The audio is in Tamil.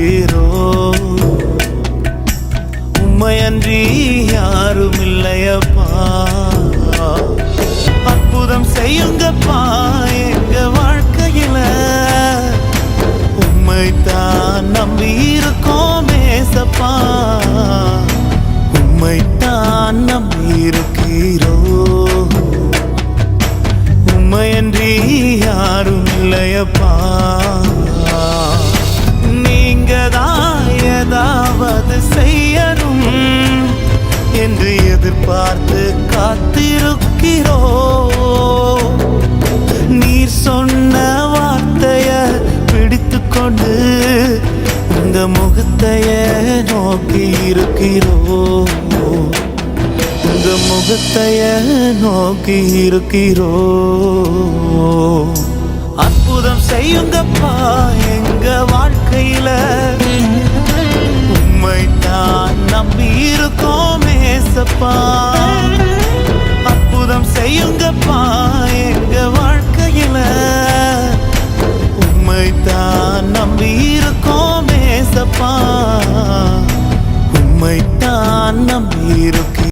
இருக்கிறோம். உம்மையன்றி யாரும் இல்லையப்பா. அற்புதம் செய்யுங்கப்பா எங்க வாழ்க்கையில. உம்மைத்தான் நம்பி இருக்கோம் ஏசப்பா. உம்மைத்தான் நம்பி இருக்கிறோம். உம்மையன்றி யாரும் இல்லையப்பா. நீங்கதான் ஏதாவது செய்யணும் என்று எதிர்பார்த்து காத்திருக்கிறோ. நீர் சொன்ன வார்த்தைய பிடித்து கொண்டு இந்த முகத்தைய நோக்கி இருக்கிறோ. இந்த முகத்தைய நோக்கி இருக்கிறோ. அற்புதம் செய்யுங்கப்பா எங்க வாழ்க்கையில. உம்மைத்தான் நம்பி இருக்கோம் ஏசப்பா. அற்புதம் செய்யுங்கப்பா எங்க வாழ்க்கையில. உம்மைத்தான் நம்பி இருக்கோம் ஏசப்பா. உம்மை